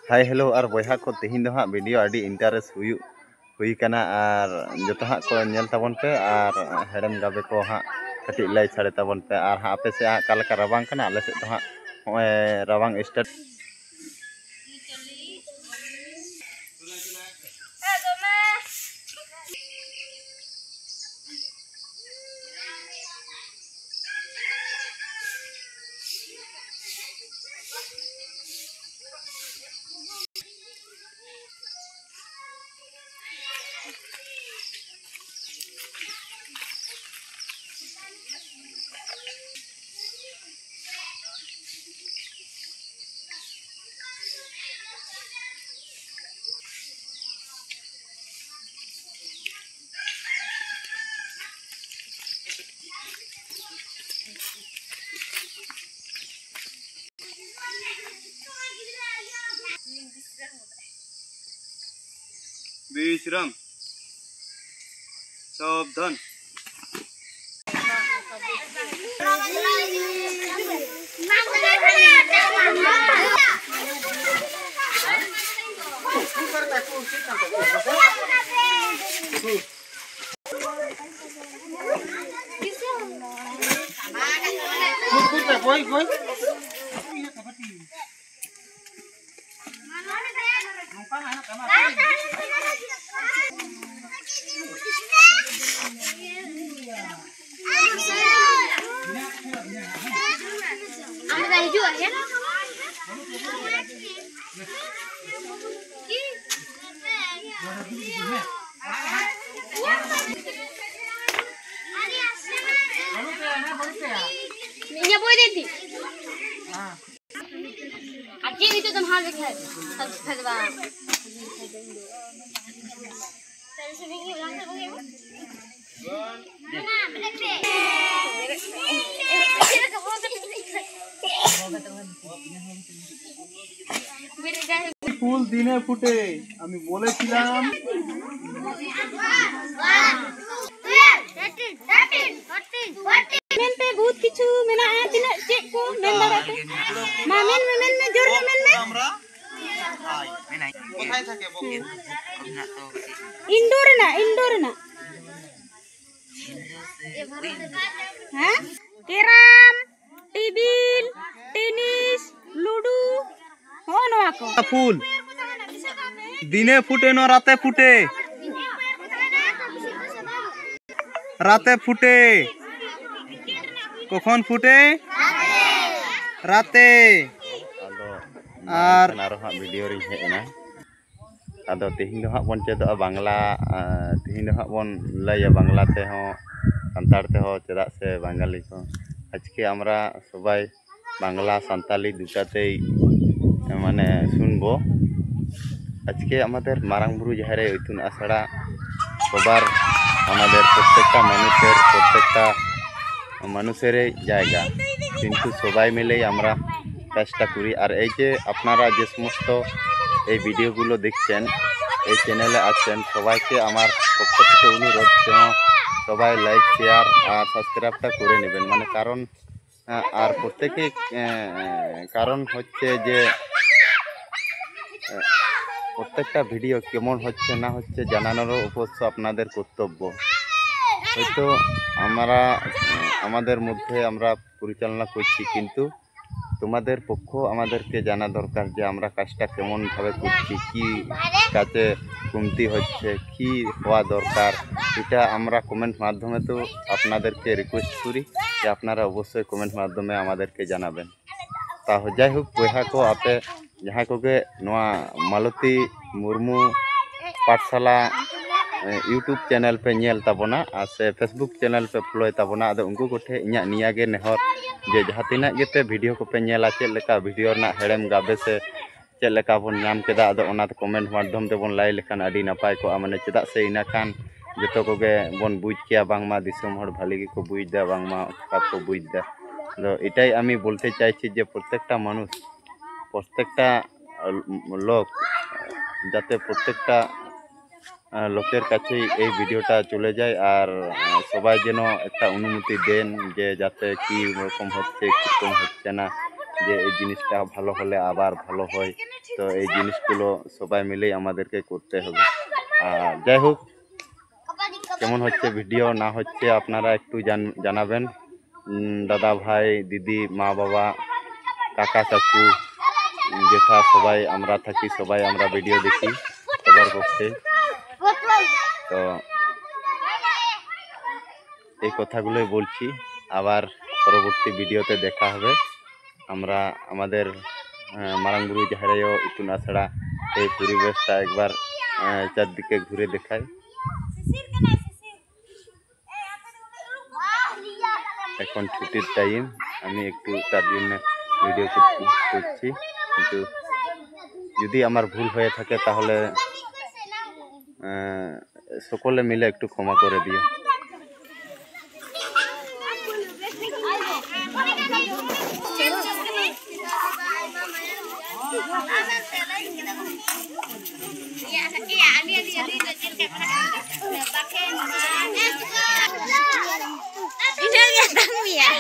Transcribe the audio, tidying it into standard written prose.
Hi hello और बया को तेहिं दो हाँ वीडियो अड़ी इंटरेस्ट हुई कना और जो हाँ को नेल तबन पे और हेडम गाबे को हाँ कटी लाई छाड़े तबन पे और हाँ पे से कालका रवांग कना आले से तो हाँ रवांग स्टार्ट विश्राम सावधान Niña puede decir. Aquí itu tuh mahal sekali. Satu bang. ফুল দিনে ফুটে আমি বলেছিলাম मेन पे बहुत किछु मेना है तिना चेक को मेन दादा पे मा मेन में जोर में আমরা হাই মেনাই কোথায় থাকে বকিন না তো इंडोर ना हैं कैरम टेबिल टेनिस लूडो हो नवा को ফুল দিনে ফুটে না রাতে ফুটে রাতে ফুটে কখন ফুটে রাতে और हाँ वीडियो री हेना आदो तेहिं दो हाँ बन चेदो बांग्ला तेहिं दो हाँ बन लैया बांग्ला ते हो सानताड़ ते हो चेदा से बांगाली को आजके हमरा सबाई बांग्ला सानताली दुटातेई माने सुनबो आजके आमादेर मारांग बुरु जाहेरे इतुन आसड़ा सबार आमादेर प्रत्येकटा মানুষের জায়গা কিন্তু সবাই মিলেই আমরা চেষ্টা করি আর এই যে আপনারা যে সমস্ত এই ভিডিওগুলো দেখছেন এই চ্যানেলে আছেন সবাইকে আমার পক্ষ থেকে অনুরোধ যেন সবাই লাইক শেয়ার আর সাবস্ক্রাইবটা করে নেবেন মানে কারণ আর প্রত্যেকে কারণ হচ্ছে যে প্রত্যেকটা ভিডিও কেমন হচ্ছে না হচ্ছে জানানোরও অবশ্য আপনাদের কর্তব্য হয়তো আমরা আমাদের মধ্যে আমরা পরিচালনা করছি কিন্তু তোমাদের পক্ষ আমাদেরকে জানা দরকার যে আমরা কাজটা কেমনভাবে করছি কি কাজে কমতি হচ্ছে কি হওয়া দরকার এটা আমরা কমেন্ট মাধ্যমে তো আপনাদেরকে রিকোয়েস্ট করি যে আপনারা অবশ্যই কমেন্ট মাধ্যমে আমাদেরকে জানাবেন তা যাই হোক বয়হা কো আপে যাহা কোগে নোয়া মালতী মুর্মু পাঠशाला यूट्यूब चैनल पे नेल ताबोना और से फेसबुक चैनल पे फॉलो ताबोना आदो उनको कोठे इኛ निया गे नेहर जे जहाँ तिना गेते वीडियो को पे नेला चेक लेका वीडियो ना हेड़ेम गाबे से चेक लेका बोन नाम केदा आदो ओना कमेंट माध्यम ते बोन लाई लेखान आडी नापाय को माने चेदा से इना खान जतो कोगे बोन बुझ किया बांगमा दिसम हर भाली गे को बुझ दा बांगमा का को बुझ दा तो एटाई आमी बोलते चाइछि जे प्रत्येकटा मानुष प्रत्येकटा लोक जाते प्रत्येकटा लोकेर काछे এই ভিডিওটা চলে যায় আর সবাই যেন একটা অনুমতি দেন যে যাতে কি রকম হচ্ছে কি রকম হচ্ছে না যে এই জিনিসটা ভালো হলে আবার ভালো হয়। তো এই জিনিসগুলো সবাই মিলেই আমাদেরকে করতে হবে। আর যাই হোক, কেমন হচ্ছে ভিডিও না হচ্ছে আপনারা একটু জানাবেন। দাদা ভাই, দিদি, মা বাবা, কাকা কাকু, জেঠা সবাই আমরা থাকি, সবাই আমরা ভিডিও দেখি সবার পক্ষে। তো এই কথাগুলোই বলছি, আবার পরবর্তী ভিডিওতে দেখা হবে। আমরা আমাদের মারাংবুরু জাহেরাইও ইতুন আশড়া এই পরিবেশটা একবার চারদিকে ঘুরে দেখাই। এখন ছুটির টাইম, আমি একটু তার জন্য ভিডিও করছি, কিন্তু যদি আমার ভুল হয়ে থাকে তাহলে সকলে মিলে একটু ক্ষমা করে দিও। Ini dia tamu ya.